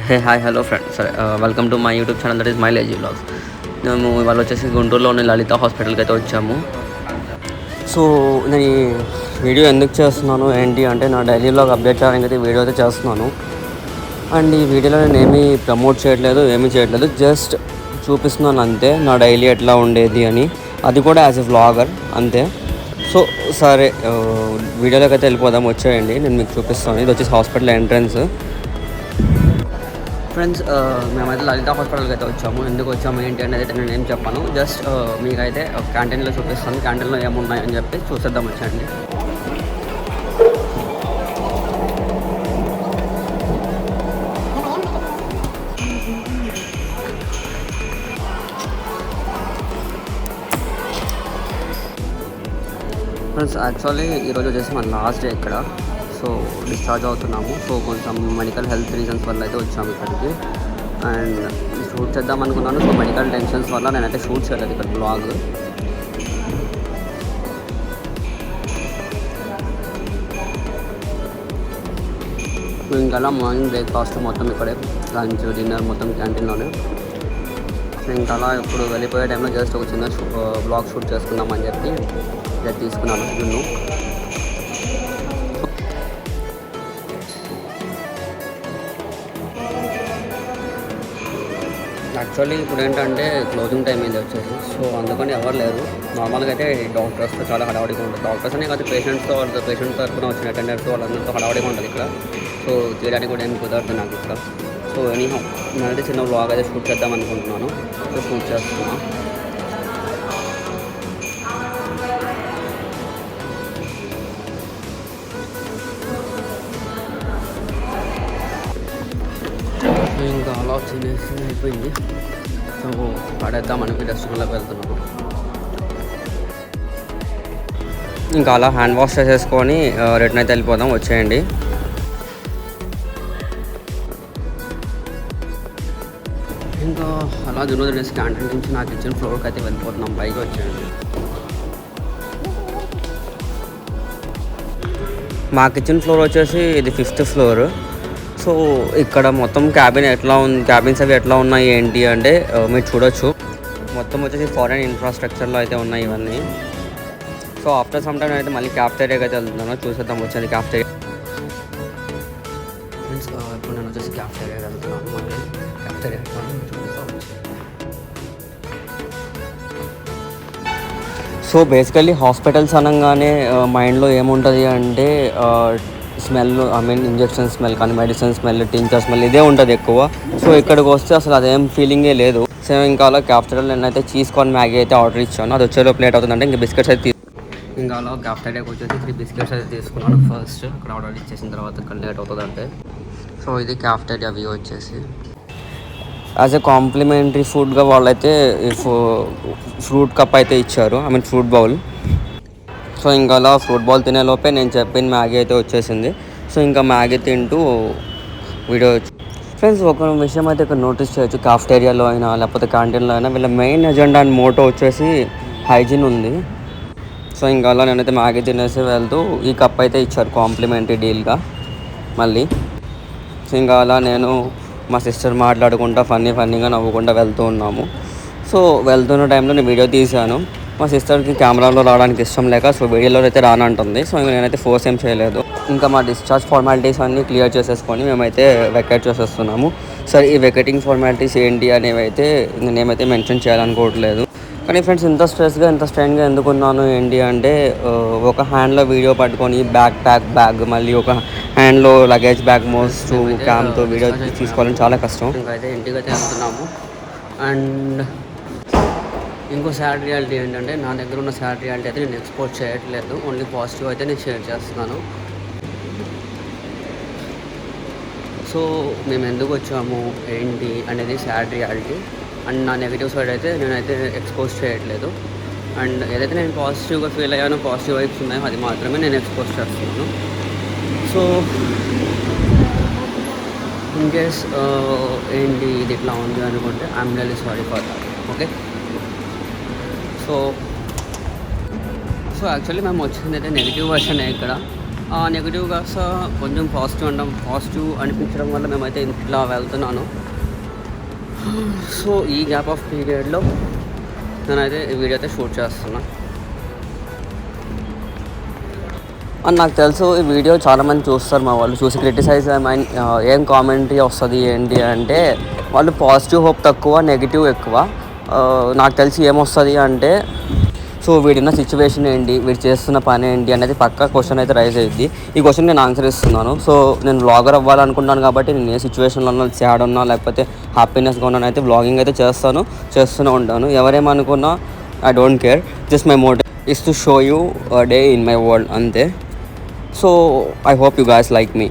Hey hi hello friends సరే welcome to my YouTube channel that is my lazy vlogs. మేము ఇవాళ వచ్చేసి గుంటూరులోని లలిత హాస్పిటల్కి అయితే వచ్చాము. సో నేను ఈ వీడియో ఎందుకు చేస్తున్నాను ఏంటి అంటే నా డైలీ వ్లాగ్ అప్డేట్ చేయడానికి అయితే వీడియో అయితే చేస్తున్నాను. అండ్ ఈ వీడియోలో నేను ఏమీ ప్రమోట్ చేయట్లేదు, ఏమీ చేయట్లేదు, జస్ట్ చూపిస్తున్నాను అంతే నా డైలీ ఎట్లా ఉండేది అని, అది కూడా యాజ్ ఎ వ్లాగర్ అంతే. సో సరే వీడియోలోకి అయితే వెళ్ళిపోదాం, వచ్చేయండి నేను మీకు చూపిస్తాను. ఇది వచ్చేసి హాస్పిటల్ ఎంట్రన్స్. ఫ్రెండ్స్ మేమైతే లలిత హాస్పిటల్కి అయితే వచ్చాము. ఎందుకు వచ్చాము ఏంటి అనేది అయితే నేను ఏం చెప్పాను, జస్ట్ మీకైతే క్యాంటీన్లో చూపిస్తాను, క్యాంటీన్లో ఏమున్నాయని చెప్పి చూసేద్దాం, వచ్చండి. ఫ్రెండ్స్ యాక్చువల్లీ ఈరోజు వచ్చేసి మన లాస్ట్ డే ఇక్కడ. సో డిశ్చార్జ్ అవుతున్నాము. సో కొంచెం మెడికల్ హెల్త్ రీజన్స్ వల్ల అయితే వచ్చాము ఇక్కడికి. అండ్ షూట్ చేద్దాం అనుకున్నాను. సో మెడికల్ టెన్షన్స్ వల్ల నేనైతే షూట్ చేయలేదు ఇక్కడ బ్లాగ్. ఇంకా మార్నింగ్ బ్రేక్ఫాస్ట్ మొత్తం ఇక్కడే, లంచ్ డిన్నర్ మొత్తం క్యాంటీన్లోనే. సో ఇంకా అలా ఇప్పుడు వెళ్ళిపోయే టైంలో జస్ట్ ఒక చిన్న బ్లాగ్ షూట్ చేసుకుందామని చెప్పి జస్ట్ తీసుకున్నాను జున్ను. యాక్చువల్లీ ఇప్పుడు ఏంటంటే క్లోజింగ్ టైం ఇది వచ్చేసి, సో అందుకని ఎవరు లేరు. నార్మల్గా అయితే డాక్టర్స్తో చాలా హడావడిగా ఉంటుంది. డాక్టర్స్ అనే కాదు, పేషెంట్స్తో పేషెంట్స్ తరఫున వచ్చిన అటెండర్స్ వాళ్ళందరితో హడావడిగా ఉంటుంది ఇక్కడ. సో చేయడానికి కూడా ఏమి కుదరదు నాకు ఇక్కడ. సో ఎనీహౌ నేనైతే చిన్న వ్లాగ్ అయితే షూట్ చేద్దాం అనుకుంటున్నాను. సో షూట్ చేస్తున్నాను. ఇంకా అలా తినేసి అయిపోయింది. సో పడేద్దాం మనకి డస్ట్బిన్లోకి వెళ్తున్నాము. ఇంకా అలా హ్యాండ్ వాష్ చేసేసుకొని రిటర్న్ అయితే వెళ్ళిపోదాం, వచ్చేయండి. ఇంకా అలా జున్ను తినేసి క్యాంటీన్ నుంచి నా కిచెన్ ఫ్లోర్కి అయితే వెళ్ళిపోతున్నాం, పైకి వచ్చేయండి. మా కిచెన్ ఫ్లోర్ వచ్చేసి ఇది 5th ఫ్లోర్. సో ఇక్కడ మొత్తం క్యాబిన్ ఎట్లా ఉంది, క్యాబిన్స్ అవి ఎట్లా ఉన్నాయి ఏంటి అంటే మీరు చూడొచ్చు. మొత్తం వచ్చేసి ఫారెన్ ఇన్ఫ్రాస్ట్రక్చర్లో అయితే ఉన్నాయి ఇవన్నీ. సో ఆఫ్టర్ సమ్ టైమ్ అయితే మళ్ళీ క్యాఫ్టేరియాకి అయితే వెళ్తున్నాను, చూసేద్దాం వచ్చేది క్యాఫ్టేరియా. మీన్స్ ఇప్పుడు నేను వచ్చేసి క్యాఫ్టేరియాకి వెళ్తున్నాను, మళ్ళీ క్యాఫ్టేరియా చూపిస్తాను. సో బేసికల్లీ హాస్పిటల్స్ అనగానే మైండ్లో ఏముంటుంది అంటే smell, I mean injection smell కానీ మెడిసిన్ స్మెల్, టించర్ స్మెల్ ఇదే ఉంటుంది ఎక్కువ. సో ఇక్కడికి వస్తే అసలు అదేం ఫీలింగే లేదు. సేమ్ ఇంకా అలా క్యాఫ్టేరియాలో నేనైతే చీజ్ కార్న్ మ్యాగీ అయితే ఆర్డర్ ఇచ్చాను. అది వచ్చేలో ప్లేట్ అవుతుందంటే ఇంకా బిస్కెట్స్ అయితే ఇంకా అలా క్యాఫ్టేరియాకి వచ్చేసి 3 బిస్కెట్స్ అయితే తీసుకున్నాను ఫస్ట్. అక్కడ ఆర్డర్ ఇచ్చేసిన తర్వాత ఇక్కడ లేట్ అవుతుందంటే. సో ఇది క్యాఫ్టేరియా వ్యూ వచ్చేసి. యాజ్ ఎ కాంప్లిమెంటరీ ఫుడ్గా వాళ్ళైతే ఫ్రూట్ కప్ అయితే ఇచ్చారు, I mean fruit bowl. So ఇంకా అలా ఫ్రూట్ బాల్ తినేలోపే నేను చెప్పిన మ్యాగీ అయితే వచ్చేసింది. సో ఇంకా మ్యాగీ తింటూ వీడియో. ఫ్రెండ్స్ ఒక విషయం అయితే ఇక్కడ నోటీస్ చేయొచ్చు, కాఫ్టేరియాలో అయినా లేకపోతే క్యాంటీన్లో అయినా వీళ్ళ మెయిన్ ఎజెండా అండ్ మోటో వచ్చేసి హైజీన్ ఉంది. సో ఇంకా అలా నేనైతే మ్యాగీ తినేసి వెళ్తూ ఈ కప్ అయితే ఇచ్చారు కాంప్లిమెంటరీ డీల్గా మళ్ళీ. సో ఇంకా అలా నేను మా సిస్టర్ మాట్లాడుకుంటా ఫన్నీగా నవ్వుకుంటూ వెళ్తూ ఉన్నాము. సో వెళ్తున్న టైంలో నేను వీడియో తీశాను. మా సిస్టర్కి కెమెరాలో రావడానికి ఇష్టం లేక సో వీడియోలో అయితే రానంటుంది. సో నేనైతే ఫోర్స్ ఏం చేయలేదు. ఇంకా మా డిశ్చార్జ్ ఫార్మాలిటీస్ అన్నీ క్లియర్ చేసేసుకొని మేమైతే వెకేట్ చేసేస్తున్నాము. సరే ఈ వెకేటింగ్ ఫార్మాలిటీస్ ఏంటి అనేవి అయితే ఇంకా నేనైతే మెన్షన్ చేయాలనుకోవట్లేదు. కానీ ఫ్రెండ్స్ ఇంత స్ట్రెస్గా ఇంత స్ట్రెయిన్గా ఎందుకున్నాను ఏంటి అంటే ఒక హ్యాండ్లో వీడియో పట్టుకొని బ్యాగ్ మళ్ళీ ఒక హ్యాండ్లో లగేజ్ బ్యాగ్ మోస్తూ క్యామ్తో వీడియో తీసుకోవాలని చాలా కష్టం. ఇంకా అయితే ఇంటికి అయితే వెళ్తున్నాము. అండ్ ఇంకో సాడ్ రియాలిటీ ఏంటంటే నా దగ్గర ఉన్న సాడ్ రియాలిటీ అయితే నేను ఎక్స్పోర్ట్ చేయట్లేదు, ఓన్లీ పాజిటివ్ అయితే నేను షేర్ చేస్తున్నాను. సో మేము ఎందుకు వచ్చాము ఏంటి అనేది సాడ్ రియాలిటీ. అండ్ నా నెగిటివ్ సైడ్ అయితే నేనైతే ఎక్స్పోజ్ చేయట్లేదు. అండ్ ఏదైతే నేను పాజిటివ్గా ఫీల్ అయ్యానో, పాజిటివ్ వైబ్స్ ఉన్నాయో అది మాత్రమే నేను ఎక్స్పోజ్ చేస్తున్నాను. సో ఇన్ కేస్ ఏంటి ఇది ఇట్లా ఉంది అనుకుంటే I'm really sorry for that. Okay. So actually మేము వచ్చింది అయితే నెగిటివ్ వర్షన్ ఇక్కడ. నెగిటివ్గా కొంచెం పాజిటివ్ అనిపించడం వల్ల మేమైతే ఇట్లా వెళ్తున్నాను. సో ఈ గ్యాప్ ఆఫ్ పీరియడ్లో నేనైతే ఈ వీడియో అయితే షూట్ చేస్తున్నా. అండ్ నాకు తెలుసు ఈ వీడియో చాలామంది చూస్తారు, మా వాళ్ళు చూసి క్రిటిసైజ్ ఏం కామెంటరీ వస్తుంది ఏంటి అంటే, వాళ్ళు పాజిటివ్ హోప్ తక్కువ, నెగిటివ్ ఎక్కువ. నాకు తెలిసి ఏమొస్తుంది అంటే, సో వీడున్న సిచ్యువేషన్ ఏంటి, వీడు చేస్తున్న పని ఏంటి అనేది పక్కా క్వశ్చన్ అయితే రైజ్ అయ్యింది. ఈ క్వశ్చన్ నేను ఆన్సర్ ఇస్తున్నాను. సో నేను వ్లాగర్ అవ్వాలనుకుంటున్నాను కాబట్టి నేను ఏ సిచ్యువేషన్లో ఉన్నా, సాడ్ ఉన్నా లేకపోతే హ్యాపీనెస్గా ఉన్నాను అయితే వ్లాగింగ్ అయితే చేస్తూనే ఉంటాను. ఎవరేమనుకున్నా I don't care. Just my motive is to show you day in my world అంతే. So I hope you guys like me.